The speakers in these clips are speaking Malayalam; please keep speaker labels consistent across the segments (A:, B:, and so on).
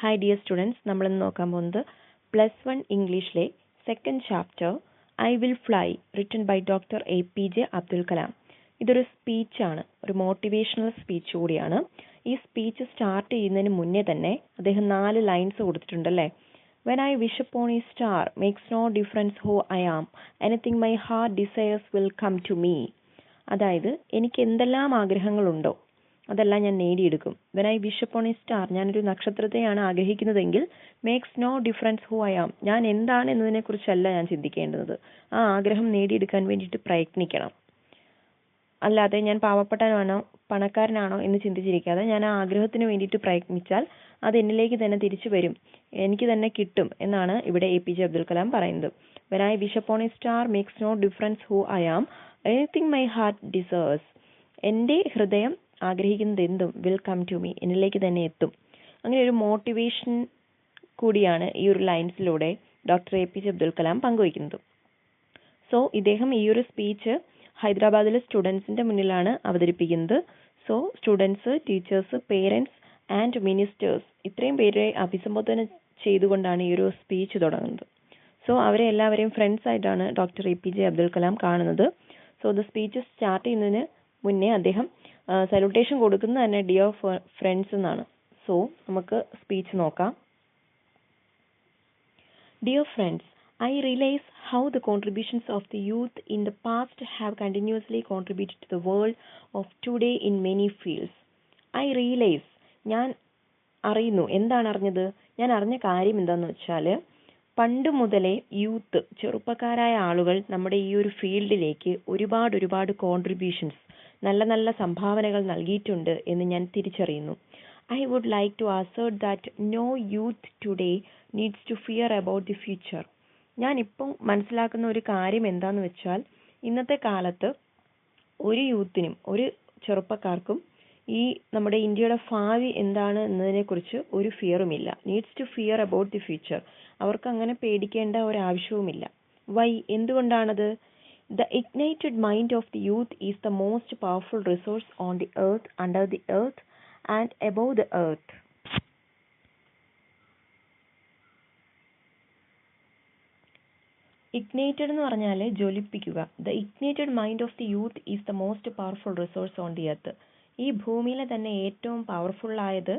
A: ഹായ് ഡിയർ സ്റ്റുഡൻസ്, നമ്മളിന്ന് നോക്കാൻ പോകുന്നത് +1 ഇംഗ്ലീഷിലെ second chapter I will fly written by doctor APJ Abdul Kalam. ഇതൊരു സ്പീച്ചാണ്, ഒരു മോട്ടിവേഷണൽ സ്പീച്ച് കൂടിയാണ്. ഈ സ്പീച്ച് സ്റ്റാർട്ട് ചെയ്യുന്നതിന് മുന്നേ തന്നെ അദ്ദേഹം 4 lines കൊടുത്തിട്ടുണ്ടല്ലേ. When I wish upon a star, makes no difference who I am, anything my heart desires will come to me. അതായത് എനിക്ക് എന്തെല്ലാം ആഗ്രഹങ്ങളുണ്ടോ അതെല്ലാം ഞാൻ നേടിയെടുക്കും. When I wish upon a star, ഞാനൊരു നക്ഷത്രത്തെയാണ് ആഗ്രഹിക്കുന്നതെങ്കിൽ makes no difference who I am, ഞാൻ എന്താണ് എന്നതിനെക്കുറിച്ചല്ല ഞാൻ ചിന്തിക്കേണ്ടത്. ആ ആഗ്രഹം നേടിയെടുക്കാൻ വേണ്ടിയിട്ട് പ്രയത്നിക്കണം. അല്ലാതെ ഞാൻ പാവപ്പെട്ടവനാണോ പണക്കാരനാണോ എന്ന് ചിന്തിച്ചിരിക്കാതെ ഞാൻ ആ ആഗ്രഹത്തിന് വേണ്ടിയിട്ട് പ്രയത്നിച്ചാൽ അത് എന്നിലേക്ക് തന്നെ തിരിച്ചു വരും, എനിക്ക് തന്നെ കിട്ടും എന്നാണ് ഇവിടെ APJ അബ്ദുൽ കലാം പറയുന്നത്. When I wish upon a star makes no difference who I am, anything my heart deserves, എൻ്റെ ഹൃദയം ആഗ്രഹിക്കുന്നത് എന്തും വിൽ കം ടു മീ, എന്നിലേക്ക് തന്നെ എത്തും. അങ്ങനെ ഒരു മോട്ടിവേഷൻ കൂടിയാണ് ഈ ഒരു ലൈൻസിലൂടെ ഡോക്ടർ APJ അബ്ദുൽ കലാം പങ്കുവയ്ക്കുന്നത്. സോ ഇദ്ദേഹം ഈ ഒരു സ്പീച്ച് ഹൈദരാബാദിലെ സ്റ്റുഡൻസിൻ്റെ മുന്നിലാണ് അവതരിപ്പിക്കുന്നത്. So students, teachers, parents and ministers ഇത്രയും പേരെ അഭിസംബോധന ചെയ്തുകൊണ്ടാണ് ഈ ഒരു സ്പീച്ച് തുടങ്ങുന്നത്. സോ അവരെ എല്ലാവരെയും ഫ്രണ്ട്സ് ആയിട്ടാണ് ഡോക്ടർ APJ അബ്ദുൽ കലാം കാണുന്നത്. സോ ദ സ്പീച്ച് സ്റ്റാർട്ട് ചെയ്യുന്നതിന് മുന്നേ അദ്ദേഹം സല്യൂട്ടേഷൻ കൊടുക്കുന്നത് തന്നെ ഡിയർ ഫ്രണ്ട്സ് എന്നാണ്. സോ നമുക്ക് സ്പീച്ച് നോക്കാം. Dear friends, I realize how the contributions of the youth in the past have continuously contributed to the world of today in many fields. I realize, ഞാൻ അറിയുന്നു. എന്താണ് അറിഞ്ഞത്? ഞാൻ അറിഞ്ഞ കാര്യം എന്താണെന്ന് വെച്ചാൽ, പണ്ട് മുതലേ യൂത്ത്, ചെറുപ്പക്കാരായ ആളുകൾ നമ്മുടെ ഈ ഒരു ഫീൽഡിലേക്ക് ഒരുപാട് കോൺട്രിബ്യൂഷൻസ്, നല്ല നല്ല സംഭാവനകൾ നൽകിയിട്ടുണ്ട് എന്ന് ഞാൻ തിരിച്ചറിയുന്നു. I would like to assert that no youth today needs to fear about the future. ഞാൻ ഇപ്പം മനസ്സിലാക്കുന്ന ഒരു കാര്യം എന്താന്ന് വെച്ചാൽ, ഇന്നത്തെ കാലത്ത് ഒരു യൂത്തിനും ഒരു ചെറുപ്പക്കാർക്കും ഈ നമ്മുടെ ഇന്ത്യയുടെ ഭാവി എന്താണ് എന്നതിനെക്കുറിച്ച് ഒരു ഫിയറുമില്ല. Needs to fear about the future. അവർക്ക് അങ്ങനെ പേടിക്കേണ്ട ഒരാവശ്യവുമില്ല. വൈ? എന്തുകൊണ്ടാണത്? The ignited mind of the youth is the most powerful resource on the earth, under the earth and above the earth. Ignited എന്ന് പറഞ്ഞാൽ ജ്വലിപ്പിക്കുക. The ignited mind of the youth is the most powerful resource on the earth. ഈ ഭൂമിയിലെ തന്നെ ഏറ്റവും പവർഫുൾ ആയത്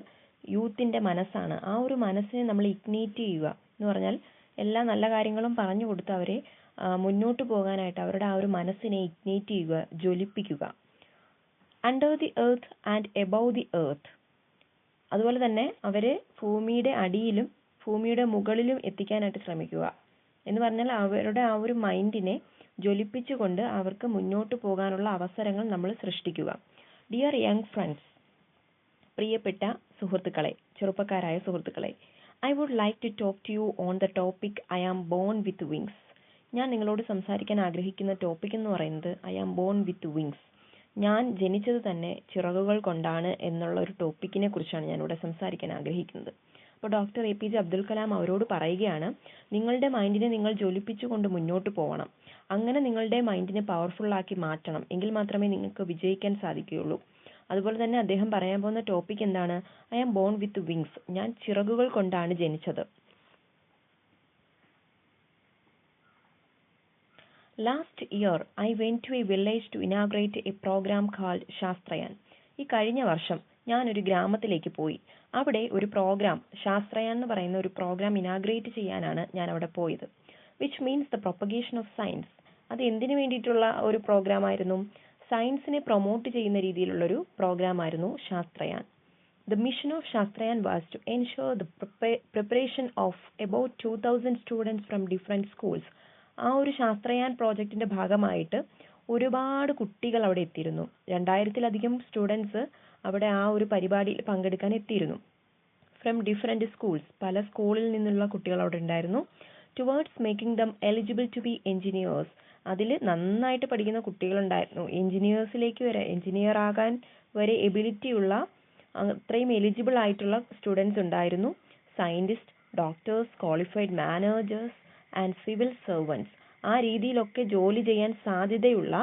A: യൂത്തിൻ്റെ മനസ്സാണ്. ആ ഒരു മനസ്സിനെ നമ്മൾ ഇഗ്നേറ്റ് ചെയ്യുക എന്ന് പറഞ്ഞാൽ എല്ലാ നല്ല കാര്യങ്ങളും പറഞ്ഞു കൊടുത്ത് അവരെ മുന്നോട്ട് പോകാനായിട്ട് അവരുടെ ആ ഒരു മനസ്സിനെ ഇഗ്നേറ്റ് ചെയ്യുക, ജ്വലിപ്പിക്കുക. Under the earth and above the earth. അതുപോലെ തന്നെ അവരെ ഭൂമിയുടെ അടിയിലും ഭൂമിയുടെ മുകളിലും എത്തിക്കാനായിട്ട് ശ്രമിക്കുക. എന്ന് പറഞ്ഞാൽ അവരുടെ ആ ഒരു മൈൻഡിനെ ജ്വലിപ്പിച്ചുകൊണ്ട് അവർക്ക് മുന്നോട്ട് പോകാനുള്ള അവസരങ്ങൾ നമ്മൾ സൃഷ്ടിക്കുക. ഡിയർ യങ് ഫ്രണ്ട്സ്, പ്രിയപ്പെട്ട സുഹൃത്തുക്കളെ, ചെറുപ്പക്കാരായ സുഹൃത്തുക്കളെ, I would like to talk to you on the topic I am born with wings. ഞാൻ നിങ്ങളോട് സംസാരിക്കാൻ ആഗ്രഹിക്കുന്ന ടോപ്പിക് എന്ന് പറയുന്നത് I am born with wings. ഞാൻ ജനിച്ചത് തന്നെ ചിറകുകൾ കൊണ്ടാണ് എന്നുള്ള ഒരു ടോപ്പിക്കിനെ കുറിച്ചാണ് ഞാനിവിടെ സംസാരിക്കാൻ ആഗ്രഹിക്കുന്നത്. അപ്പോൾ ഡോക്ടർ APJ അബ്ദുൽ കലാം അവരോട് പറയുകയാണ്, നിങ്ങളുടെ മൈൻഡിനെ നിങ്ങൾ ജ്വലിപ്പിച്ചുകൊണ്ട് മുന്നോട്ട് പോകണം. അങ്ങനെ നിങ്ങളുടെ മൈൻഡിനെ പവർഫുള്ളാക്കി മാറ്റണം. എങ്കിൽ മാത്രമേ നിങ്ങൾക്ക് വിജയിക്കാൻ സാധിക്കുകയുള്ളൂ. അതുപോലെ തന്നെ അദ്ദേഹം പറയാൻ പോകുന്ന ടോപ്പിക് എന്താണ്? I am born with wings. ഞാൻ ചിറകുകൾ കൊണ്ടാണ് ജനിച്ചത്. Last year, I went to a village to inaugurate a program called ശാസ്ത്രയാൻ. ഈ കഴിഞ്ഞ വർഷം ഞാനൊരു ഗ്രാമത്തിലേക്ക് പോയി. അവിടെ ഒരു പ്രോഗ്രാം, ശാസ്ത്രയാൻ എന്ന് പറയുന്ന ഒരു പ്രോഗ്രാം ഇനാഗ്രേറ്റ് ചെയ്യാനാണ് ഞാൻ അവിടെ പോയത്. Which means the propagation of science. അത് എന്തിനു വേണ്ടിയിട്ടുള്ള ഒരു പ്രോഗ്രാം ആയിരുന്നു? സയൻസിനെ പ്രൊമോട്ട് ചെയ്യുന്ന രീതിയിലുള്ളൊരു പ്രോഗ്രാം ആയിരുന്നു ശാസ്ത്രയാൻ. The mission of Shastrayan was to ensure the preparation of about 2,000 students from different schools. ആ ഒരു ശാസ്ത്രയാൻ പ്രോജക്റ്റിന്റെ ഭാഗമായിട്ട് ഒരുപാട് കുട്ടികൾ അവിടെ എത്തിയിരുന്നു. 2000-ലധികം സ്റ്റുഡൻസ് അവിടെ ആ ഒരു പരിപാടിയിൽ പങ്കെടുക്കാൻ എത്തിയിരുന്നു. ഫ്രം ഡിഫറെൻറ്റ് സ്കൂൾസ്, പല സ്കൂളിൽ നിന്നുള്ള കുട്ടികൾ അവിടെ ഉണ്ടായിരുന്നു. Towards making them eligible to be engineers. അതിൽ നന്നായിട്ട് പഠിക്കുന്ന കുട്ടികളുണ്ടായിരുന്നു. എഞ്ചിനീയേഴ്സിലേക്ക് വരെ, എഞ്ചിനീയർ ആകാൻ വരെ എബിലിറ്റി ഉള്ള അത്രയും എലിജിബിൾ ആയിട്ടുള്ള സ്റ്റുഡൻസ് ഉണ്ടായിരുന്നു. Scientist, doctors, qualified managers and civil servants. ആ രീതിയിലൊക്കെ ജോലി ചെയ്യാൻ സാധ്യതയുള്ള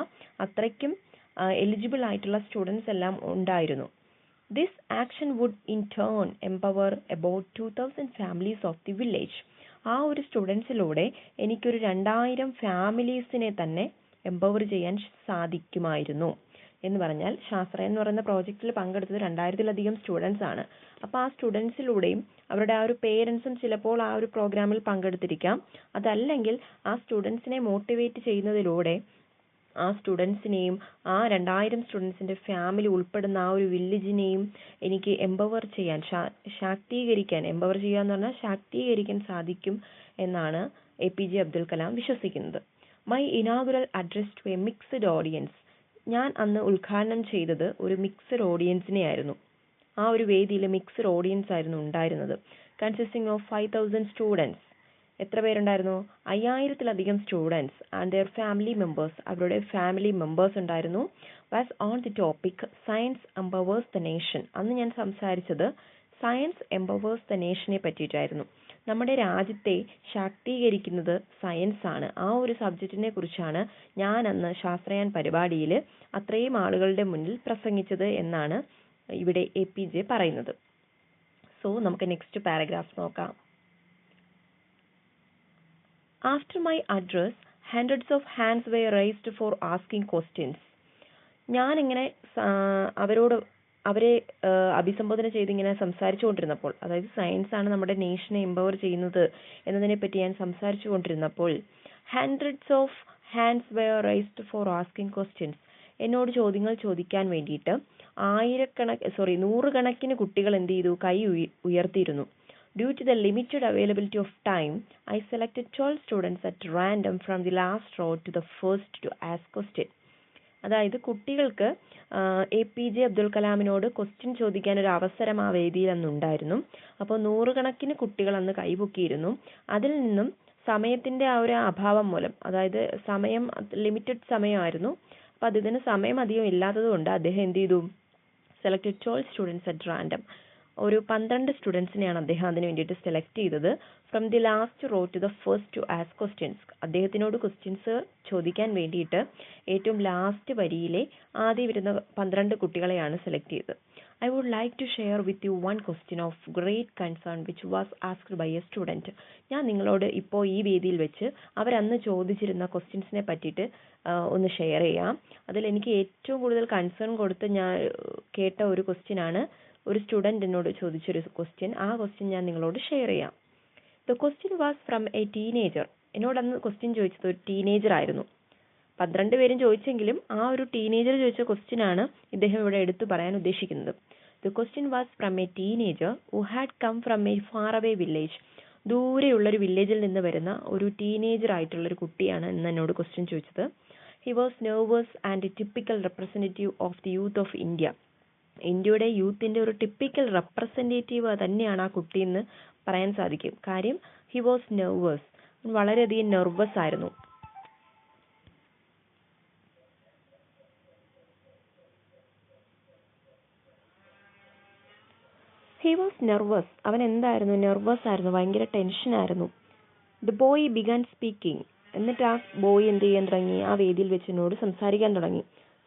A: അത്രയ്ക്കും എലിജിബിൾ ആയിട്ടുള്ള സ്റ്റുഡൻസ് എല്ലാം ഉണ്ടായിരുന്നു. This action would in turn empower about 2000 families of the village. ആ ഒരു സ്റ്റുഡൻസിലൂടെ എനിക്കൊരു 2000 ഫാമിലീസിനെ തന്നെ എംപവർ ചെയ്യാൻ സാധിക്കുമായിരുന്നു എന്ന് പറഞ്ഞാൽ ശാസ്ത്ര എന്ന് പറയുന്ന പ്രോജക്റ്റിൽ പങ്കെടുത്തത് 2000-ലധികം സ്റ്റുഡൻസ് ആണ്. അപ്പോൾ ആ സ്റ്റുഡൻസിലൂടെയും അവരുടെ ആ ഒരു പേരൻസും ചിലപ്പോൾ ആ ഒരു പ്രോഗ്രാമിൽ പങ്കെടുത്തിരിക്കാം. അതല്ലെങ്കിൽ ആ സ്റ്റുഡൻസിനെ മോട്ടിവേറ്റ് ചെയ്യുന്നതിലൂടെ ആ സ്റ്റുഡൻസിനെയും ആ 2000 സ്റ്റുഡൻസിൻ്റെ ഫാമിലി ഉൾപ്പെടുന്ന ആ ഒരു വില്ലേജിനെയും എനിക്ക് എംപവർ ചെയ്യാൻ ശാക്തീകരിക്കാൻ, എംപവർ ചെയ്യുക എന്ന് പറഞ്ഞാൽ ശാക്തീകരിക്കാൻ സാധിക്കും എന്നാണ് APJ അബ്ദുൽ കലാം വിശ്വസിക്കുന്നത്. My inaugural address to a mixed audience. ഞാൻ അന്ന് ഉദ്ഘാടനം ചെയ്തത് ഒരു മിക്സ്ഡ് ഓഡിയൻസിനെ ആയിരുന്നു. ആ ഒരു വേദിയിൽ മിക്സ്ഡ് ഓഡിയൻസ് ആയിരുന്നു ഉണ്ടായിരുന്നത്. Consisting of 5000 students. എത്ര പേരുണ്ടായിരുന്നു? 5000-ലധികം students and their family members. അവരുടെ ഫാമിലി മെമ്പേഴ്സ് ഉണ്ടായിരുന്നു. Was on the topic science empowers the nation. അന്ന് ഞാൻ സംസാരിച്ചത് സയൻസ് എംപവേഴ്സ് ദ നേഷനെ പറ്റിയിട്ടായിരുന്നു. നമ്മുടെ രാജ്യത്തെ ശാക്തീകരിക്കുന്നത് സയൻസ് ആണ്. ആ ഒരു സബ്ജക്റ്റിനെ കുറിച്ചാണ് ഞാൻ അന്ന് ശാസ്ത്രയാൻ പരിപാടിയിൽ അത്രയും ആളുകളുടെ മുന്നിൽ പ്രസംഗിച്ചത് എന്നാണ് ഇവിടെ APJ പറയുന്നത്. സോ നമുക്ക് നെക്സ്റ്റ് പാരഗ്രാഫ് നോക്കാം. After my address, hundreds of hands were raised for asking questions. ഞാനിങ്ങനെ അവരെ അഭിസംബോധന ചെയ്ത് ഇങ്ങനെ സംസാരിച്ചുകൊണ്ടിരുന്നപ്പോൾ, അതായത് സയൻസ് ആണ് നമ്മുടെ നേഷനെ എംപവർ ചെയ്യുന്നത് എന്നതിനെ പറ്റി ഞാൻ സംസാരിച്ചു കൊണ്ടിരുന്നപ്പോൾ hundreds of hands were raised for asking questions. എന്നോട് ചോദ്യങ്ങൾ ചോദിക്കാൻ വേണ്ടിയിട്ട് നൂറുകണക്കിന് കുട്ടികൾ എന്ത് ചെയ്തു? കൈ ഉയർത്തിയിരുന്നു. Due to the limited availability of time, I selected 12 students at random from the last row to the first to ask question. അതായത് കുട്ടികൾക്ക് APJ അബ്ദുൽ കലാമിനോട് ക്വസ്റ്റ്യൻ ചോദിക്കാൻ ഒരു അവസരം ആ വേദിയിൽ അന്നുണ്ടായിരുന്നു. അപ്പോൾ നൂറുകണക്കിന് കുട്ടികൾ അന്ന് കൈപൊക്കിയിരുന്നു. അതിൽ നിന്നും സമയത്തിൻ്റെ ആ ഒരു അഭാവം മൂലം, അതായത് സമയം ലിമിറ്റഡ് സമയമായിരുന്നു, അപ്പോൾ അതിന് സമയം അധികം ഇല്ലാത്തത് കൊണ്ട് അദ്ദേഹം എന്ത് ചെയ്തു? Selected 12 students at random. ഒരു 12 സ്റ്റുഡൻസിനെയാണ് അദ്ദേഹം അതിന് വേണ്ടിയിട്ട് സെലക്ട് ചെയ്തത്. From the last row to the first to ask questions. അദ്ദേഹത്തിനോട് ക്വസ്റ്റ്യൻസ് ചോദിക്കാൻ വേണ്ടിയിട്ട് ഏറ്റവും ലാസ്റ്റ് വരിയിലെ ആദ്യം വരുന്ന 12 കുട്ടികളെയാണ് സെലക്ട് ചെയ്തത്. I would like to share with you one question of great concern which was asked by a student. ഞാൻ നിങ്ങളോട് ഇപ്പോൾ ഈ വേദിയിൽ വെച്ച് അവരന്ന് ചോദിച്ചിരുന്ന ക്വസ്റ്റ്യൻസിനെ പറ്റിയിട്ട് ഒന്ന് ഷെയർ ചെയ്യാം. അതിൽ എനിക്ക് ഏറ്റവും കൂടുതൽ കൺസേൺ കൊടുത്ത് ഞാൻ കേട്ട ഒരു ക്വസ്റ്റ്യനാണ്. ഒരു സ്റ്റുഡൻറ്റ് എന്നോട് ചോദിച്ചൊരു ക്വസ്റ്റ്യൻ. ആ ക്വസ്റ്റ്യൻ ഞാൻ നിങ്ങളോട് ഷെയർ ചെയ്യാം. The question was from a teenager. എന്നോട് അന്ന് ക്വസ്റ്റ്യൻ ചോദിച്ചത് ഒരു ടീനേജർ ആയിരുന്നു. 12 പേരും ചോദിച്ചെങ്കിലും ആ ഒരു ടീനേജർ ചോദിച്ച ക്വസ്റ്റ്യനാണ് ഇദ്ദേഹം ഇവിടെ എടുത്തു പറയാൻ ഉദ്ദേശിക്കുന്നത്. The question was from a teenager who had come from a far away village. ദൂരെയുള്ളൊരു വില്ലേജിൽ നിന്ന് വരുന്ന ഒരു ടീനേജർ ആയിട്ടുള്ളൊരു കുട്ടിയാണ് ഇന്ന് എന്നോട് ക്വസ്റ്റ്യൻ ചോദിച്ചത്. He was nervous and A typical representative of the youth of India. ഇന്ത്യയുടെ യൂത്തിൻ്റെ ഒരു ടിപ്പിക്കൽ റെപ്രസെൻറ്റേറ്റീവ് തന്നെയാണ് ആ കുട്ടിയെന്ന് പറയാൻ സാധിക്കും. കാര്യം ഹി വാസ് നെർവസ്, വളരെയധികം നെർവസ് ആയിരുന്നു. He was nervous. അവൻ എന്തായിരുന്നു? നെർവസ് ആയിരുന്നു, ഭയങ്കര ടെൻഷനായിരുന്നു. The boy began speaking. എന്നിട്ട് ആ ബോയ് എന്ത് ചെയ്യാൻ തുടങ്ങി? ആ വേദിയിൽ വെച്ച് എന്നോട് സംസാരിക്കാൻ തുടങ്ങി.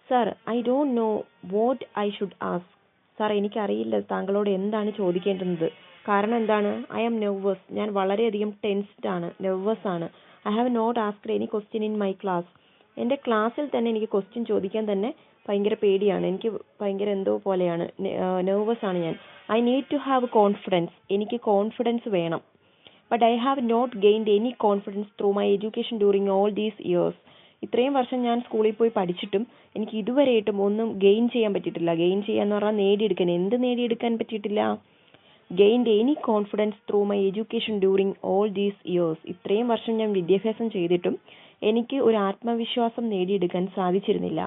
A: Sir, I don't know what I should ask. Sir, എനിക്കറിയില്ല താങ്കളോട് എന്താണ് ചോദിക്കേണ്ടത്. കാരണം എന്താണ്? I am nervous. ഞാൻ വളരെയധികം ടെൻസ്ഡ് ആണ്, നെർവസ് ആണ്. I have not asked any question in my class. എൻ്റെ ക്ലാസ്സിൽ തന്നെ എനിക്ക് ക്വസ്റ്റ്യൻ ചോദിക്കാൻ തന്നെ ഭയങ്കര പേടിയാണ്. എനിക്ക് ഭയങ്കര എന്തോ പോലെയാണ്, നെർവസ് ആണ് ഞാൻ. I need to have confidence. എനിക്ക് കോൺഫിഡൻസ് വേണം. But I have not gained any confidence through my education during all these years. ഇത്രയും വർഷം ഞാൻ സ്കൂളിൽ പോയി പഠിച്ചിട്ടും എനിക്ക് ഇതുവരെയായിട്ടും ഒന്നും ഗെയിൻ ചെയ്യാൻ പറ്റിയിട്ടില്ല. ഗെയിൻ ചെയ്യാന്ന് പറഞ്ഞാൽ നേടിയെടുക്കാൻ. എന്ത് നേടിയെടുക്കാൻ പറ്റിയിട്ടില്ല? Gained any confidence through my education during all these years. ഇത്രയും വർഷം ഞാൻ വിദ്യാഭ്യാസം ചെയ്തിട്ടും എനിക്ക് ഒരു ആത്മവിശ്വാസം നേടിയെടുക്കാൻ സാധിച്ചിരുന്നില്ല.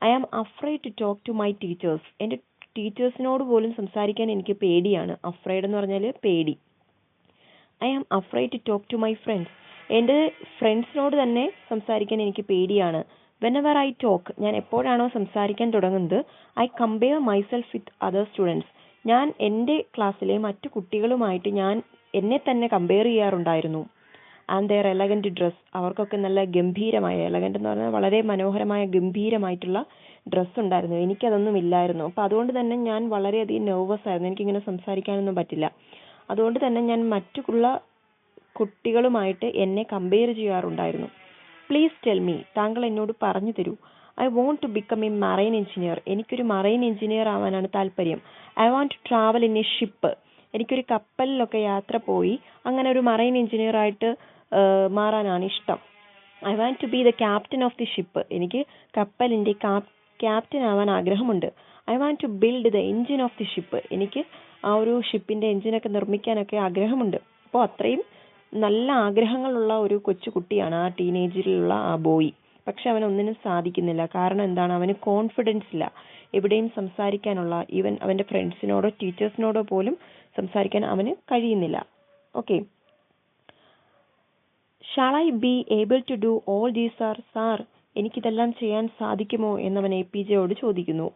A: I am afraid to talk to my teachers. എൻ്റെ ടീച്ചേഴ്സിനോട് പോലും സംസാരിക്കാൻ എനിക്ക് പേടിയാണ്. അഫ്രൈഡ് എന്ന് പറഞ്ഞാൽ പേടി. I am afraid to talk to my friends. എൻ്റെ ഫ്രണ്ട്സിനോട് തന്നെ സംസാരിക്കാൻ എനിക്ക് പേടിയാണ്. വെനെവർ ഐ ടോക്ക്, ഞാൻ എപ്പോഴാണോ സംസാരിക്കാൻ തുടങ്ങുന്നത്, I compare myself with other students. ഞാൻ എൻ്റെ ക്ലാസ്സിലെ മറ്റു കുട്ടികളുമായിട്ട് ഞാൻ എന്നെ തന്നെ കമ്പയർ ചെയ്യാറുണ്ടായിരുന്നു. ആൻഡ് ദെയർ എലഗൻറ്റ് ഡ്രസ്, അവർക്കൊക്കെ നല്ല ഗംഭീരമായ, എലഗൻറ്റ് എന്ന് പറഞ്ഞാൽ വളരെ മനോഹരമായ ഗംഭീരമായിട്ടുള്ള ഡ്രസ്സ് ഉണ്ടായിരുന്നു. എനിക്കതൊന്നും ഇല്ലായിരുന്നു. അപ്പോൾ അതുകൊണ്ട് തന്നെ ഞാൻ വളരെയധികം നെർവസ് ആയിരുന്നു. എനിക്കിങ്ങനെ സംസാരിക്കാനൊന്നും പറ്റില്ല. അതുകൊണ്ട് തന്നെ ഞാൻ മറ്റുള്ള കുട്ടികളുമായിട്ട് എന്നെ കമ്പയർ ചെയ്യാറുണ്ടായിരുന്നു. പ്ലീസ് ടെൽ മീ, താങ്കൾ എന്നോട് പറഞ്ഞു തരൂ. I want to become a marine engineer, എനിക്കൊരു മറൈൻ എഞ്ചിനീയർ ആവാനാണ് താല്പര്യം. I want to travel in a ship, എനിക്കൊരു കപ്പലിലൊക്കെ യാത്ര പോയി അങ്ങനെ ഒരു മറൈൻ എഞ്ചിനീയർ ആയിട്ട് മാറാനാണ് ഇഷ്ടം. I want to be the captain of the ship, എനിക്ക് കപ്പലിൻ്റെ ക്യാപ്റ്റൻ ആവാൻ ആഗ്രഹമുണ്ട്. I want to build the engine of the ship, എനിക്ക് ആ ഒരു ഷിപ്പിൻ്റെ എഞ്ചിനൊക്കെ നിർമ്മിക്കാനൊക്കെ ആഗ്രഹമുണ്ട്. അപ്പോൾ അത്രയും നല്ല ആഗ്രഹങ്ങളുള്ള ഒരു കൊച്ചു കുട്ടിയാണ് ആ ടീനേജിലുള്ള ആ ബോയ്. പക്ഷെ അവനൊന്നിനും സാധിക്കുന്നില്ല. കാരണം എന്താണ്? അവന് കോൺഫിഡൻസ് ഇല്ല. എവിടെയും സംസാരിക്കാനുള്ള, ഈവൻ അവൻ്റെ ഫ്രണ്ട്സിനോടോ ടീച്ചേഴ്സിനോടോ പോലും സംസാരിക്കാൻ അവന് കഴിയുന്നില്ല. Okay, shall I be able to do all these sir, എനിക്കിതെല്ലാം ചെയ്യാൻ സാധിക്കുമോ എന്നവൻ APJ ചോദിക്കുന്നു.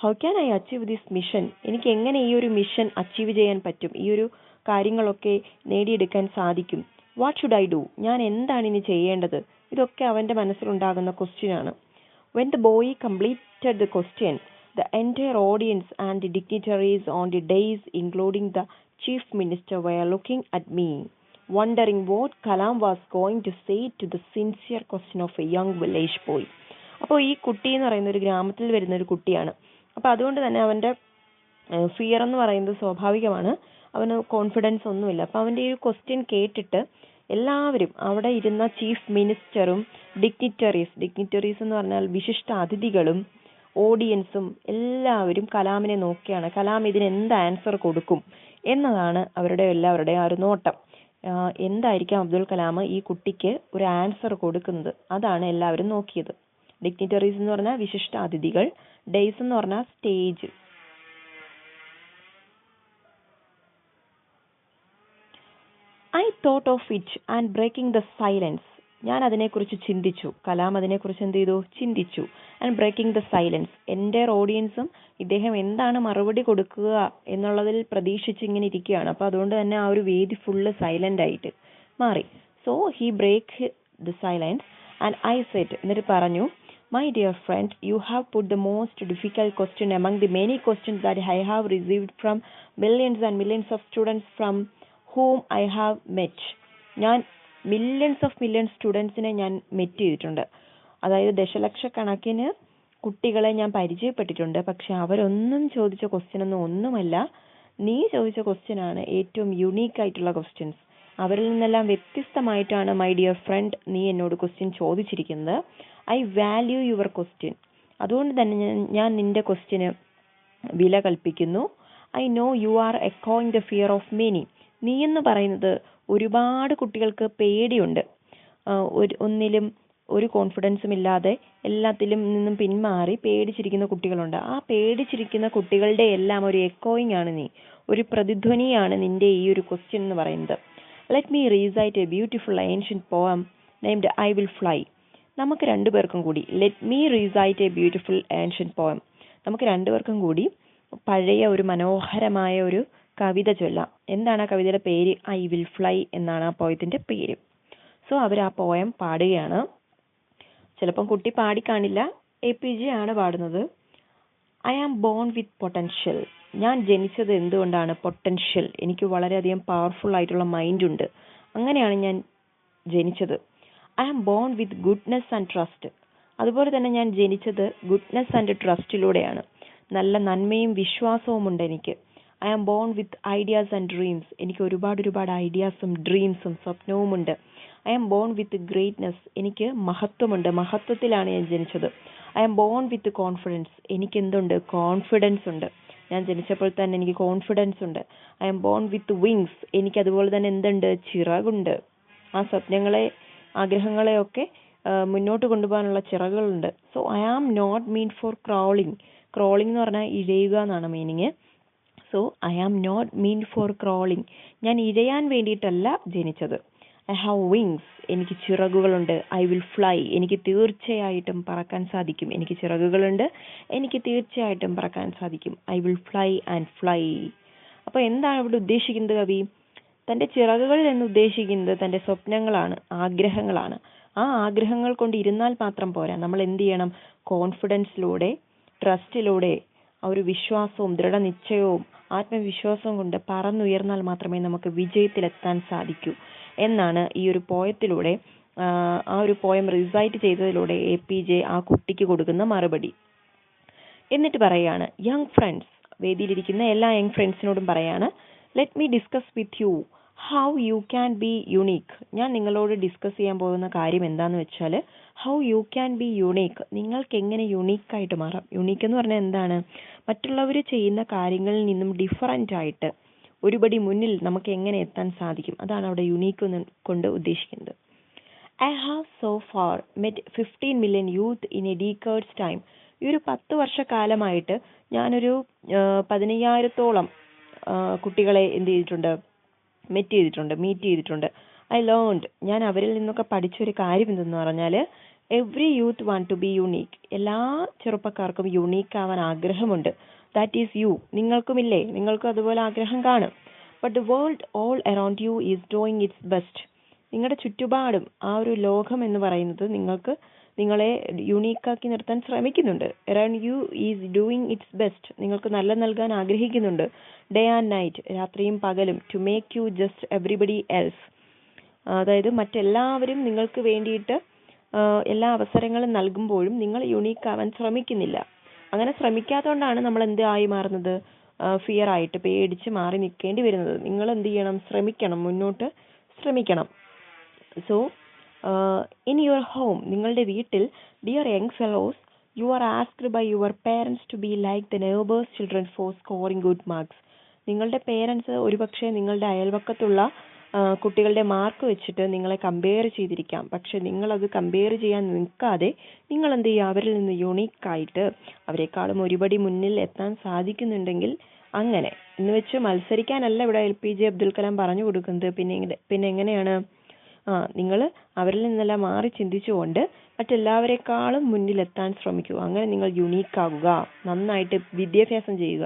A: How can I achieve this mission, എനിക്ക് എങ്ങനെ ഈ ഒരു മിഷൻ അച്ചീവ് ചെയ്യാൻ പറ്റും, ഈ ഒരു കാര്യങ്ങളൊക്കെ നേടിയെടുക്കാൻ സാധിക്കും. വാട്ട് ഷുഡ് ഐ ഡു, ഞാൻ എന്താണ് ഇനി ചെയ്യേണ്ടത്? ഇതൊക്കെ അവൻ്റെ മനസ്സിലുണ്ടാകുന്ന ക്വസ്റ്റ്യനാണ്. When the boy completed the question, the entire audience and the dignitaries on the dais including the chief minister were looking at me wondering what Kalam was going to say to the sincere question of a young village boy. അപ്പോൾ ഈ കുട്ടി എന്ന് പറയുന്ന ഒരു ഗ്രാമത്തിൽ വരുന്ന ഒരു കുട്ടിയാണ്. അപ്പോൾ അതുകൊണ്ട് തന്നെ അവൻ്റെ ഫിയർ എന്ന് പറയുന്നത് സ്വാഭാവികമാണ്. അവന് കോൺഫിഡൻസ് ഒന്നുമില്ല. അപ്പോൾ അവൻ്റെ ഈ ക്വസ്റ്റ്യൻ കേട്ടിട്ട് എല്ലാവരും, അവിടെ ഇരുന്ന ചീഫ് മിനിസ്റ്ററും ഡിഗ്നിറ്ററീസ് എന്ന് പറഞ്ഞാൽ വിശിഷ്ട അതിഥികളും ഓഡിയൻസും എല്ലാവരും കലാമിനെ നോക്കിയാണ്. കലാം ഇതിന് എന്ത് ആൻസർ കൊടുക്കും എന്നതാണ് എല്ലാവരുടെയും ആ ഒരു നോട്ടം. എന്തായിരിക്കാം അബ്ദുൽ കലാം ഈ കുട്ടിക്ക് ഒരു ആൻസർ കൊടുക്കുന്നത്, അതാണ് എല്ലാവരും നോക്കിയത്. ഡിഗ്നിറ്ററീസ് എന്ന് പറഞ്ഞാൽ വിശിഷ്ട അതിഥികൾ, ഡേയ്സ് എന്ന് പറഞ്ഞാൽ stage. I thought of it and breaking the silence, ഞാൻ അതിനെക്കുറിച്ച് ചിന്തിച്ചു. കലാം അതിനെക്കുറിച്ച് എന്ത് ചെയ്തു? ചിന്തിച്ചു. ആൻഡ് ബ്രേക്കിംഗ് ദ സൈലൻസ്, എൻ്റെ ഓഡിയൻസും ഇദ്ദേഹം എന്താണ് മറുപടി കൊടുക്കുക എന്നുള്ളതിൽ പ്രതീക്ഷിച്ച് ഇങ്ങനെ ഇരിക്കുകയാണ്. അപ്പോൾ അതുകൊണ്ട് തന്നെ ആ ഒരു വേദി ഫുള്ള് സൈലൻ്റ് ആയിട്ട് മാറി. So he break the silence and I said, എന്നിട്ട് പറഞ്ഞു, my dear friend, you have put the most difficult question among the many questions that I have received from millions and millions of students from whom I have met. ഞാൻ മില്യൺസ് സ്റ്റുഡൻസിനെ ഞാൻ മെറ്റ് ചെയ്തിട്ടുണ്ട്. അതായത് ദശലക്ഷക്കണക്കിന് കുട്ടികളെ ഞാൻ പരിചയപ്പെട്ടിട്ടുണ്ട്. പക്ഷെ അവരൊന്നും ചോദിച്ച ഒന്നുമല്ല, നീ ചോദിച്ച ക്വസ്റ്റ്യനാണ് ഏറ്റവും യുണീക്ക് ആയിട്ടുള്ള ക്വസ്റ്റ്യൻസ്. അവരിൽ നിന്നെല്ലാം വ്യത്യസ്തമായിട്ടാണ് മൈ ഡിയർ ഫ്രണ്ട് നീ എന്നോട് ക്വസ്റ്റ്യൻ ചോദിച്ചിരിക്കുന്നത്. ഐ വാല്യൂ യുവർ ക്വസ്റ്റ്യൻ, അതുകൊണ്ട് തന്നെ ഞാൻ നിന്റെ ക്വസ്റ്റ്യന് വില കൽപ്പിക്കുന്നു. ഐ നോ യു ആർ എക്കോയിങ് ദ ഫിയർ ഓഫ് മെനി, നീ എന്ന് പറയുന്നത് ഒരുപാട് കുട്ടികൾക്ക് പേടിയുണ്ട്. ഒന്നിലും ഒരു കോൺഫിഡൻസും ഇല്ലാതെ എല്ലാത്തിലും നിന്നും പിന്മാറി പേടിച്ചിരിക്കുന്ന കുട്ടികളുണ്ട്. ആ പേടിച്ചിരിക്കുന്ന കുട്ടികളുടെ എല്ലാം ഒരു എക്കോയിങ് ആണ് നീ, ഒരു പ്രതിധ്വനിയാണ് നിന്റെ ഈ ഒരു ക്വസ്റ്റ്യൻ എന്ന് പറയുന്നത്. Let me recite a beautiful ancient poem named I will fly. നമുക്ക് രണ്ടുപേർക്കും കൂടി let me recite a beautiful ancient poem, നമുക്ക് രണ്ടുപേർക്കും കൂടി പഴയ ഒരു മനോഹരമായ ഒരു കവിത ചൊല്ലാം. എന്താണ് ആ കവിതയുടെ പേര്? ഐ വിൽ ഫ്ലൈ എന്നാണ് ആ പോയത്തിൻ്റെ പേര്. സോ അവർ ആ പോയം പാടുകയാണ്. ചിലപ്പം കുട്ടി പാടിക്കാണില്ല, APJ ആണ് പാടുന്നത്. I am born with potential, ഞാൻ ജനിച്ചത് എന്തുകൊണ്ടാണ്? പൊട്ടൻഷ്യൽ, എനിക്ക് വളരെയധികം പവർഫുൾ ആയിട്ടുള്ള മൈൻഡ് ഉണ്ട്, അങ്ങനെയാണ് ഞാൻ ജനിച്ചത്. I am born with goodness and trust, അതുപോലെ തന്നെ ഞാൻ ജനിച്ചത് ഗുഡ്നെസ് ആൻഡ് ട്രസ്റ്റിലൂടെയാണ്. നല്ല നന്മയും വിശ്വാസവും ഉണ്ട് എനിക്ക്. I am born with ideas and dreams, എനിക്ക് ഒരുപാട് ഐഡിയാസും ഡ്രീംസും സ്വപ്നവുമുണ്ട്. I am born with greatness, എനിക്ക് മഹത്വമുണ്ട്, മഹത്വത്തിലാണ് ഞാൻ ജനിച്ചത്. I am born with confidence, എനിക്ക് എന്തുണ്ട്? കോൺഫിഡൻസ് ഉണ്ട്, ഞാൻ ജനിച്ചപ്പോൾ തന്നെ എനിക്ക് കോൺഫിഡൻസ് ഉണ്ട്. I am born with wings, എനിക്ക് അതുപോലെ തന്നെ എന്തുണ്ട്? ചിറകുണ്ട്. ആ സ്വപ്നങ്ങളെ ആഗ്രഹങ്ങളെയൊക്കെ മുന്നോട്ട് കൊണ്ടുപോകാനുള്ള ചിറകുകളുണ്ട്. So I am not mean for crawling എന്ന് പറഞ്ഞാൽ ഇഴയുക എന്നാണ് meaning. So I am not mean for crawling, ഞാൻ ഇഴയാൻ വേണ്ടിയിട്ടല്ല ജനിച്ചത്. ഐ ഹാവ് വിങ്സ്, എനിക്ക് ചിറകുകളുണ്ട്. ഐ വിൽ ഫ്ലൈ, എനിക്ക് തീർച്ചയായിട്ടും പറക്കാൻ സാധിക്കും. എനിക്ക് ചിറകുകളുണ്ട്, എനിക്ക് തീർച്ചയായിട്ടും പറക്കാൻ സാധിക്കും. I will fly and fly. അപ്പോൾ എന്താണ് ഇവിടെ ഉദ്ദേശിക്കുന്നത് കവി? തൻ്റെ ചിറകുകൾ എന്ന് ഉദ്ദേശിക്കുന്നത് തൻ്റെ സ്വപ്നങ്ങളാണ്, ആഗ്രഹങ്ങളാണ്. ആ ആഗ്രഹങ്ങൾ കൊണ്ട് ഇരുന്നാൽ മാത്രം പോരാ. നമ്മൾ എന്ത് ചെയ്യണം? കോൺഫിഡൻസിലൂടെ, ട്രസ്റ്റിലൂടെ, ആ ഒരു വിശ്വാസവും ദൃഢനിശ്ചയവും ആത്മവിശ്വാസവും കൊണ്ട് പറന്നുയർന്നാൽ മാത്രമേ നമുക്ക് വിജയത്തിലെത്താൻ സാധിക്കൂ എന്നാണ് ഈ ഒരു പോയത്തിലൂടെ, ആ ഒരു പോയം റിസൈറ്റ് ചെയ്തതിലൂടെ APJ ആ കുട്ടിക്ക് കൊടുക്കുന്ന മറുപടി. എന്നിട്ട് പറയാണ്, യങ് ഫ്രണ്ട്സ്, വേദിയിലിരിക്കുന്ന എല്ലാ യങ് ഫ്രണ്ട്സിനോടും പറയാണ്, let me discuss with you how you can be unique. ഞാൻ നിങ്ങളോട് ഡിസ്കസ് ചെയ്യാൻ പോകുന്ന കാര്യം എന്താണെന്ന് വെച്ചാൽ, how you can be unique. നിങ്ങൾക്ക് എങ്ങനെ യുണീക്കായിട്ട് മാറാം. യുണീക്ക് എന്ന് പറഞ്ഞാൽ എന്താണ്? മറ്റുള്ളവർ ചെയ്യുന്ന കാര്യങ്ങളിൽ നിന്നും ഡിഫറൻ്റ് ആയിട്ട് ഒരുപടി മുന്നിൽ നമുക്ക് എങ്ങനെ എത്താൻ സാധിക്കും. അതാണ് അവിടെ യുണീക്ക് കൊണ്ട് ഉദ്ദേശിക്കുന്നത്. I have so far met 15 million youth in a decade's time. ഈ ഒരു 10 വർഷക്കാലമായിട്ട് ഞാനൊരു 15,000-ഓളം കുട്ടികളെ എന്ത് ചെയ്തിട്ടുണ്ട്? മീറ്റ് ചെയ്തിട്ടുണ്ട്. I learned, ഞാൻ അവരിൽ നിന്നൊക്കെ പഠിച്ചൊരു കാര്യം എന്തെന്ന് പറഞ്ഞാൽ, every youth want to be unique. എല്ലാ ചെറുപ്പക്കാർക്കും യുണീക്ക് ആവാൻ ആഗ്രഹമുണ്ട്. That is you. നിങ്ങൾക്കുമില്ലേ? നിങ്ങൾക്കും അതുപോലെ ആഗ്രഹം കാണും. But the world all around you is doing its best. നിങ്ങളുടെ ചുറ്റുപാടും ആ ഒരു ലോകം എന്ന് പറയുന്നത് നിങ്ങളെ യുണീക്കാക്കി നിർത്താൻ ശ്രമിക്കുന്നുണ്ട്. Around you is doing its best. നിങ്ങൾക്ക് നല്ല നൽകാൻ ആഗ്രഹിക്കുന്നുണ്ട്. ഡേ ആൻഡ് നൈറ്റ്, രാത്രിയും പകലും. To make you just everybody else. അതായത് മറ്റെല്ലാവരും നിങ്ങൾക്ക് വേണ്ടിയിട്ട് എല്ലാ അവസരങ്ങളും നൽകുമ്പോഴും നിങ്ങൾ യുണീക്ക് ആവാൻ ശ്രമിക്കുന്നില്ല. അങ്ങനെ ശ്രമിക്കാത്തതുകൊണ്ടാണ് നമ്മൾ എന്ത് ആയി മാറുന്നത്? ഫിയർ ആയിട്ട്, പേടിച്ച് മാറി നിൽക്കേണ്ടി വരുന്നത്. നിങ്ങൾ എന്ത് ചെയ്യണം? ശ്രമിക്കണം, മുന്നോട്ട് ശ്രമിക്കണം. സോ ഇൻ യുവർ ഹോം, നിങ്ങളുടെ വീട്ടിൽ, dear young fellows, you are asked by your parents to be like the neighbours children for scoring good marks. നിങ്ങളുടെ പേരൻസ് ഒരുപക്ഷെ നിങ്ങളുടെ അയൽവക്കത്തുള്ള കുട്ടികളുടെ മാർക്ക് വെച്ചിട്ട് നിങ്ങളെ കമ്പയർ ചെയ്തിരിക്കാം. പക്ഷെ നിങ്ങളത് കമ്പയർ ചെയ്യാൻ നിൽക്കാതെ നിങ്ങൾ എന്ത് ചെയ്യുക? അവരിൽ നിന്ന് യുണീക്കായിട്ട് അവരെക്കാളും ഒരുപടി മുന്നിൽ എത്താൻ സാധിക്കുന്നുണ്ടെങ്കിൽ അങ്ങനെ എന്ന് വെച്ച് മത്സരിക്കാനല്ല ഇവിടെ APJ അബ്ദുൽ കലാം പറഞ്ഞു കൊടുക്കുന്നത്. പിന്നെ എങ്ങനെയാണ്? നിങ്ങൾ അവരിൽ നിന്നെല്ലാം മാറി ചിന്തിച്ചുകൊണ്ട് മറ്റെല്ലാവരെക്കാളും മുന്നിലെത്താൻ ശ്രമിക്കുക. അങ്ങനെ നിങ്ങൾ യുണീക്കാവുക. നന്നായിട്ട് വിദ്യാഭ്യാസം ചെയ്യുക,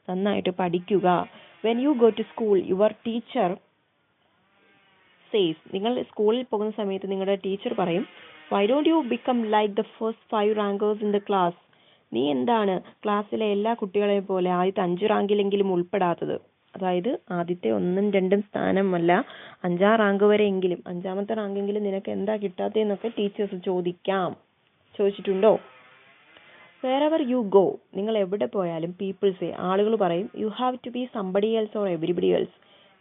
A: നന്നായിട്ട് പഠിക്കുക. When you go to school, your teacher says, നിങ്ങൾ സ്കൂളിൽ പോകുന്ന സമയത്ത് നിങ്ങളുടെ ടീച്ചർ പറയും, why don't you become like the first 5 rankers in the class. നീ എന്താണ് ക്ലാസ്സിലെ എല്ലാ കുട്ടികളെയും പോലെ ആദ്യത്തെ 5 റാങ്കിലെങ്കിലും ഉൾപ്പെടാത്തത്? അതായത് ആദ്യത്തെ 1ഉം 2ഉം സ്ഥാനമല്ല, 5ആം റാങ്ക് വരെയെങ്കിലും, 5ാമത്തെ റാങ്കെങ്കിലും നിനക്ക് എന്താ കിട്ടാത്തതെന്നൊക്കെ ടീച്ചേഴ്സ് ചോദിച്ചിട്ടുണ്ടോ? വേറെവർ യു ഗോ, നിങ്ങൾ എവിടെ പോയാലും പീപ്പിൾസേ, ആളുകൾ പറയും, you have to be somebody else or everybody else.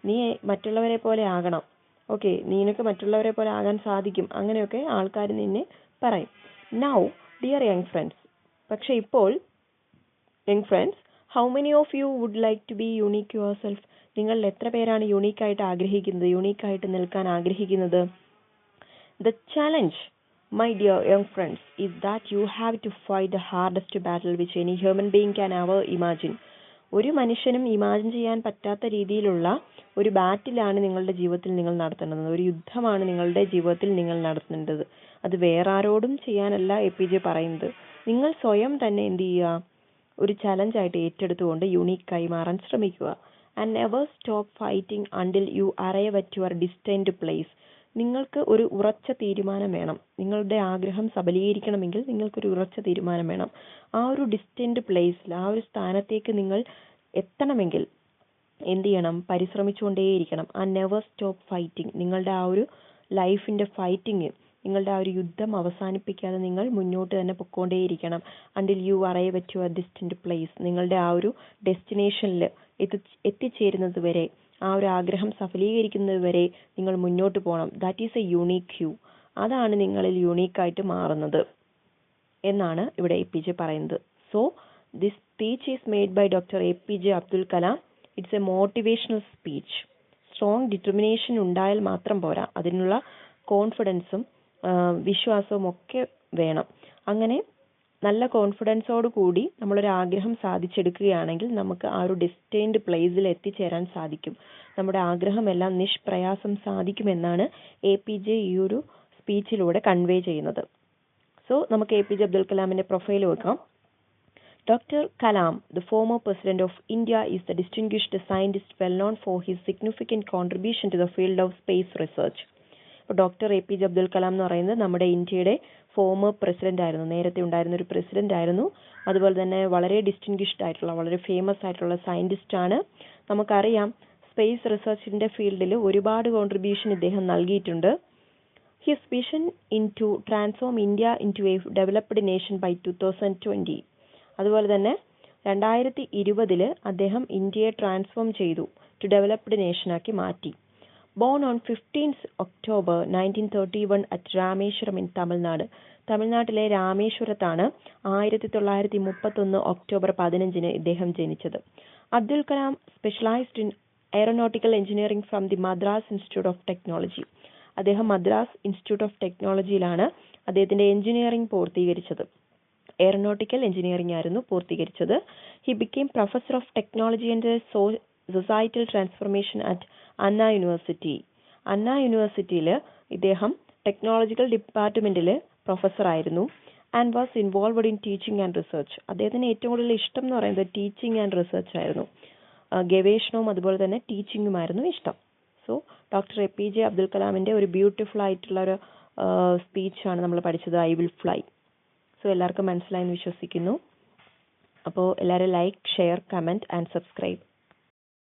A: നീ മറ്റുള്ളവരെ പോലെ ആകണം. ഓക്കെ, നിനക്ക് മറ്റുള്ളവരെ പോലെ ആകാൻ സാധിക്കും. അങ്ങനെയൊക്കെ ആൾക്കാർ നിന്നെ പറയും. നൗ ഡിയർ യങ് ഫ്രണ്ട്സ്, പക്ഷെ ഇപ്പോൾ young friends, how many of you would like to be unique yourself. നിങ്ങൾ എത്ര പേരാണ് യുണീക്കായിട്ട് ആഗ്രഹിക്കുന്നത്, യുണീക്കായിട്ട് നിൽക്കാൻ ആഗ്രഹിക്കുന്നത്? The challenge, my dear young friends, is that you have to fight the hardest battle which any human being can ever imagine. ഒരു മനുഷ്യനും ഇമാജിൻ ചെയ്യാൻ പറ്റാത്ത രീതിയിലുള്ള ഒരു ബാറ്റിലാണ് നിങ്ങളുടെ ജീവിതത്തിൽ നിങ്ങൾ നടത്തേണ്ടത്. ഒരു യുദ്ധമാണ് നിങ്ങളുടെ ജീവിതത്തിൽ നിങ്ങൾ നടത്തേണ്ടത്. അത് വേറെ ആരോടും ചെയ്യാനല്ല APJ പറയുന്നത്. നിങ്ങൾ സ്വയം തന്നെ എന്ത് ചെയ്യുക? ഒരു ചലഞ്ചായിട്ട് ഏറ്റെടുത്തുകൊണ്ട് യുണീക്കായി മാറാൻ ശ്രമിക്കുക. And never stop fighting until you arrive at your destined place. നിങ്ങൾക്ക് ഒരു ഉറച്ച തീരുമാനം വേണം. നിങ്ങളുടെ ആഗ്രഹം സബലീകരിക്കണമെങ്കിൽ നിങ്ങൾക്കൊരു ഉറച്ച തീരുമാനം വേണം. ആ ഒരു ഡിസ്റ്റൻറ്റ് പ്ലേസിൽ, ആ ഒരു സ്ഥാനത്തേക്ക് നിങ്ങൾ എത്തണമെങ്കിൽ എന്ത് ചെയ്യണം? പരിശ്രമിച്ചുകൊണ്ടേയിരിക്കണം. ആ നെവർ സ്റ്റോപ്പ് ഫൈറ്റിംഗ്. നിങ്ങളുടെ ആ ഒരു ലൈഫിൻ്റെ ഫൈറ്റിങ്, നിങ്ങളുടെ ആ ഒരു യുദ്ധം അവസാനിപ്പിക്കാതെ നിങ്ങൾ മുന്നോട്ട് തന്നെ പൊയ്ക്കൊണ്ടേയിരിക്കണം. Until you arrive at your distant place. നിങ്ങളുടെ ആ ഒരു ഡെസ്റ്റിനേഷനിൽ എത്തിച്ചേരുന്നത് വരെ, ആ ഒരു ആഗ്രഹം സഫലീകരിക്കുന്നത് വരെ നിങ്ങൾ മുന്നോട്ട് പോകണം. That is a unique you. അതാണ് നിങ്ങളിൽ യുണീക്കായിട്ട് മാറുന്നത് എന്നാണ് ഇവിടെ APJ പറയുന്നത്. So this speech is made by doctor APJ Abdul Kalam. It's a motivational speech. Strong determination ഉണ്ടായാൽ മാത്രം പോരാ, അതിനുള്ള കോൺഫിഡൻസും വിശ്വാസവും ഒക്കെ വേണം. അങ്ങനെ നല്ല കോൺഫിഡൻസോട് കൂടി നമ്മളൊരു ആഗ്രഹം സാധിച്ചെടുക്കുകയാണെങ്കിൽ നമുക്ക് ആ ഒരു ഡെസ്റ്റിൻഡ് പ്ലേസിൽ എത്തിച്ചേരാൻ സാധിക്കും. നമ്മുടെ ആഗ്രഹമെല്ലാം നിഷ്പ്രയാസം സാധിക്കുമെന്നാണ് APJ ഈ ഒരു സ്പീച്ചിലൂടെ കൺവേ ചെയ്യുന്നത്. സോ നമുക്ക് APJ അബ്ദുൽ കലാമിൻ്റെ പ്രൊഫൈൽ വെക്കാം. Dr. Kalam, the former president of India, is the distinguished scientist well known for his significant contribution to the field of space research. ഇപ്പോൾ doctor A P J Abdul Kalam എന്ന് പറയുന്നത് നമ്മുടെ ഇന്ത്യയുടെ ഫോമർ പ്രസിഡന്റ് ആയിരുന്നു, നേരത്തെ ഉണ്ടായിരുന്ന ഒരു പ്രസിഡന്റ് ആയിരുന്നു. അതുപോലെ തന്നെ വളരെ ഡിസ്റ്റിങ്വിഷ്ഡ് ആയിട്ടുള്ള, വളരെ ഫേമസ് ആയിട്ടുള്ള സയന്റിസ്റ്റ് ആണ്. നമുക്കറിയാം സ്പേസ് റിസർച്ചിന്റെ ഫീൽഡിൽ ഒരുപാട് കോൺട്രിബ്യൂഷൻ ഇദ്ദേഹം നൽകിയിട്ടുണ്ട്. His vision to transform India to a developed nation by 2020. അതുപോലെ തന്നെ 2020 അദ്ദേഹം ഇന്ത്യയെ ട്രാൻസ്ഫോം ചെയ്തു, ടു ഡെവലപ്ഡ് നേഷനാക്കി മാറ്റി. Born on 15th October 1931 at Rameswaram in Tamil Nadu. തമിഴ്നാട്ടിലെ രാമേശ്വരത്താണ് 1931 ഒക്ടോബർ 15 ഇദ്ദേഹം ജനിച്ചത്. Abdul Kalam specialised in aeronautical engineering from the Madras institute of technology. അദ്ദേഹം മദ്രാസ് ഇൻസ്റ്റിറ്റ്യൂട്ട് ഓഫ് ടെക്നോളജിയിലാണ് അദ്ദേഹത്തിന്റെ എഞ്ചിനീയറിംഗ് പൂർത്തീകരിച്ചത്. എയറോനോട്ടിക്കൽ എഞ്ചിനീയറിംഗ് ആയിരുന്നു പൂർത്തീകരിച്ചത്. He became professor of technology and societal transformation at Anna university. Anna യൂണിവേഴ്സിറ്റിയിൽ ഇദ്ദേഹം ടെക്നോളജിക്കൽ ഡിപ്പാർട്ട്മെന്റിൽ പ്രൊഫസർ ആയിരുന്നു. And was involved in teaching and research. അദ്ദേഹത്തിന് ഏറ്റവും കൂടുതൽ ഇഷ്ടം എന്ന് പറയുന്നത് ടീച്ചിങ് ആൻഡ് റിസർച്ച് ആയിരുന്നു. ഗവേഷണവും അതുപോലെ തന്നെ ടീച്ചിങ്ങുമായിരുന്നു ഇഷ്ടം. So doctor A P J Abdul കലാമിന്റെ ഒരു ബ്യൂട്ടിഫുൾ ആയിട്ടുള്ള ഒരു സ്പീച്ചാണ് നമ്മൾ പഠിച്ചത്, ഐ വിൽ ഫ്ലൈ. സോ എല്ലാവർക്കും മനസ്സിലായെന്ന് വിശ്വസിക്കുന്നു. അപ്പോൾ എല്ലാവരും like, share, comment and subscribe.